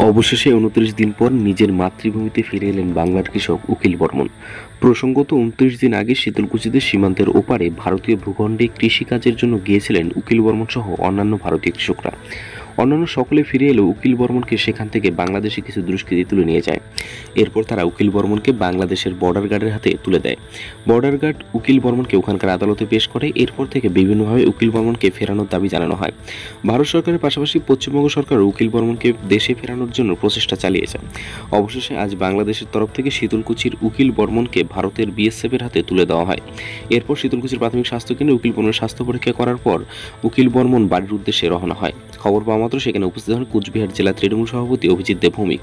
অবশেষে 29 দিন পর নিজের মাতৃভূমিতে ফিরে এলেন বাংলার কৃষক উকিল বর্মন। প্রসঙ্গত 29 দিন আগে শীতলকুচিতে সীমান্তের ওপারে ভারতীয় ভূখণ্ডে কৃষিকাজের জন্য গিয়েছিলেন উকিল বর্মন সহ অন্যান্য ভারতীয় কৃষকরা। অন্যান্য সকলে ফিরে এলেও উকিল বর্মনকে সেখান থেকে বাংলাদেশে কিছু দুষ্কৃতী তুলে নিয়ে যায়। এরপর তারা উকিল বর্মনকে বাংলাদেশের বর্ডার গার্ডের হাতে তুলে দেয়। বর্ডার গার্ড উকিল বর্মনকে ওখানকার আদালতে পেশ করে। এরপর থেকে বিভিন্নভাবে উকিল বর্মনকে ফেরানোর দাবি জানানো হয়। ভারত সরকারের পাশাপাশি পশ্চিমবঙ্গ সরকার উকিল বর্মনকে দেশে ফেরানোর জন্য প্রচেষ্টা চালিয়েছে। অবশেষে আজ বাংলাদেশের তরফ থেকে শীতলকুচির উকিল বর্মনকে ভারতের বিএসএফের হাতে তুলে দেওয়া হয়। এরপর শীতলকুচির প্রাথমিক স্বাস্থ্য কেন্দ্রে উকিল বর্মনের স্বাস্থ্য পরীক্ষা করার পর উকিল বর্মন বাড়ির উদ্দেশ্যে রওনা হয়। খবর পাওয়া মাত্র সেখানে উপস্থিত হন কুচবিহার জেলা তৃণমূল সভাপতি অভিজিৎ দেব ভৌমিক,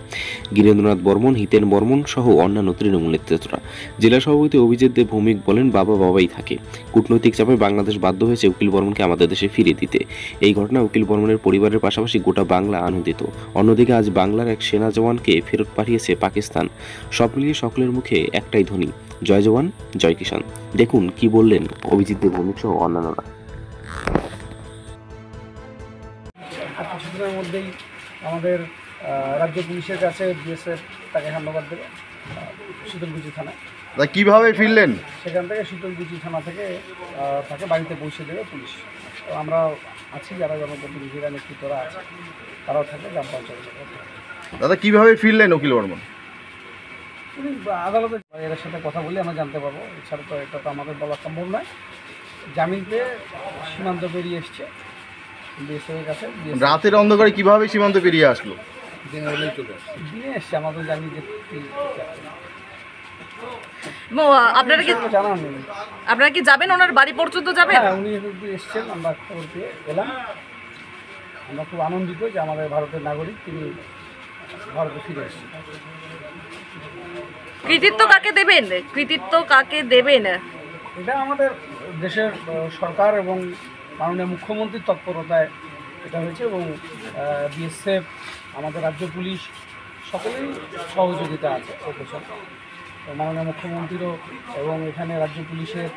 গিরেন্দ্রনাথ বর্মন, হিতেন বর্মন সহ অন্যান্য তৃণমূল নেতৃত্বরা। জেলা সভাপতি অভিজিৎ দেব ভৌমিক বলেন, বাবাই থাকে। কূটনৈতিক চাপে বাংলাদেশ বাধ্য হয়েছে উকিল বর্মনকে আমাদের দেশে ফিরিয়ে দিতে। এই ঘটনা উকিল বর্মনের পরিবারের পাশাপাশি গোটা বাংলা আনন্দিত। অন্যদিকে আজ বাংলার এক সেনা জওয়ানকে ফেরত পাঠিয়েছে পাকিস্তান। সব মিলিয়ে সকলের মুখে একটাই ধ্বনি, জয় জওয়ান জয় কিষান। দেখুন কি বললেন অভিজিৎ দেব ভৌমিক সহ অন্যান্যরা। কিছুদিনের মধ্যেই আমাদের রাজ্য পুলিশের কাছে বিএসএফ তাকে হ্যান্ডওভার দেবে শীতলকুচি থানায়। কিভাবে ফিরলেন? সেখান থেকে শীতলকুচি থানা থেকে তাকে বাড়িতে পৌঁছে দেবে পুলিশ। তো আমরা আছি, যারা জনপ্রতিনিধিরা নেতৃত্বরা আছে তারাও থাকে গ্রাম পঞ্চায়েত। দাদা কিভাবে ফিরলেন উকিল বর্মন? উনি আদালতে এদের সাথে কথা বলে আমরা জানতে পারবো। এছাড়া তো এটা তো আমাদের বলা সম্ভব নয়। জামিন পেয়ে সীমান্ত পেরিয়ে এসছে বিএসএফের কাছে। রাতের অন্ধকারে কিভাবে সীমান্ত পেরিয়ে আসলো? দিনে হলেই চলে আসছে, দিনে এসছে। আমাদের জানি যে আপনারা কি যাবেন ওনার বাড়ি পর্যন্ত যাবেন? হ্যাঁ, উনি এসছেন, আমরা খবর পেয়ে এলাম। আমরা খুব আনন্দিত যে আমাদের ভারতের নাগরিক তিনি ভারতে ফিরে এসেছেন। কৃতিত্ব কাকে দেবেন? এটা আমাদের দেশের সরকার এবং মাননীয় মুখ্যমন্ত্রীর তৎপরতায় এটা হয়েছে, এবং বিএসএফ, আমাদের রাজ্য পুলিশ সকলেই সহযোগিতা আছে পেছনে। মাননীয় মুখ্যমন্ত্রীরও এবং এখানে রাজ্য পুলিশের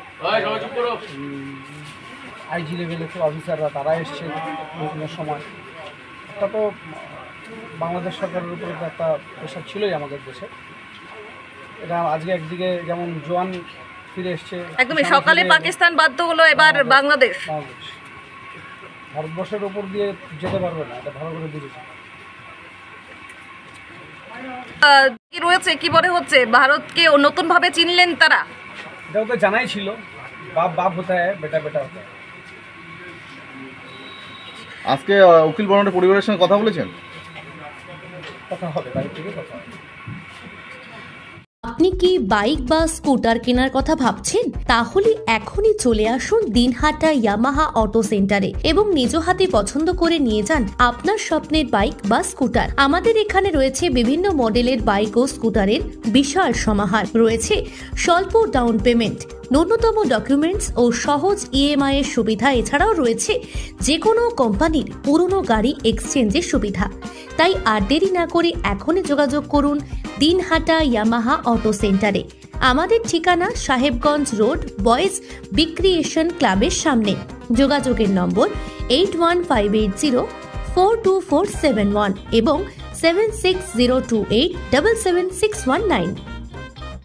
আইজি লেভেলের অফিসাররা তারা এসছে বিভিন্ন সময়। এটা তো বাংলাদেশ সরকারের উপরে তো একটা প্রেশার ছিলই আমাদের দেশে। এটা আজকে একদিকে যেমন জওয়ান ফিরে এসছে, একদমই সকালে পাকিস্তান বাধ্য হলো, এবার বাংলাদেশ ভারতবর্ষের উপর দিয়ে যেতে পারবে না, এটা ভালো করে বুঝেছে। কি রয়েছে, কি মনে হচ্ছে ভারতকে নতুন ভাবে চিনলেন তারা? এটাও তো জানাই ছিল, বাপ হতে হয়, বেটা হতে হয়। আজকে উকিল বর্মনের পরিবারের সঙ্গে কথা বলেছেন? কথা হবে, বাড়ি থেকে কথা হবে। আপনি কি বাইক বা স্কুটার কেনার কথা ভাবছেন? তাহলে এখনই চলে আসুন দিনহাটা ইয়ামাহা অটো সেন্টারে এবং নিজ হাতে পছন্দ করে নিয়ে যান আপনার স্বপ্নের বাইক বা স্কুটার। আমাদের এখানে রয়েছে বিভিন্ন মডেলের বাইক ও স্কুটারের বিশাল সমাহার। রয়েছে স্বল্প ডাউন পেমেন্ট, ন্যূনতম ডকুমেন্টস ও সহজ ইএমআই এর সুবিধা। এছাড়াও রয়েছে যে কোনো কোম্পানির পুরনো গাড়ি এক্সচেঞ্জের সুবিধা। তাই আর দেরি না করে এখনই যোগাযোগ করুন দিনহাটা ইয়ামাহা অটো সেন্টারে। আমাদের ঠিকানা সাহেবগঞ্জ রোড, বয়েজ বিক্রিয়েশন ক্লাবের সামনে। যোগাযোগের নম্বর 8158042471 এবং 7602877619।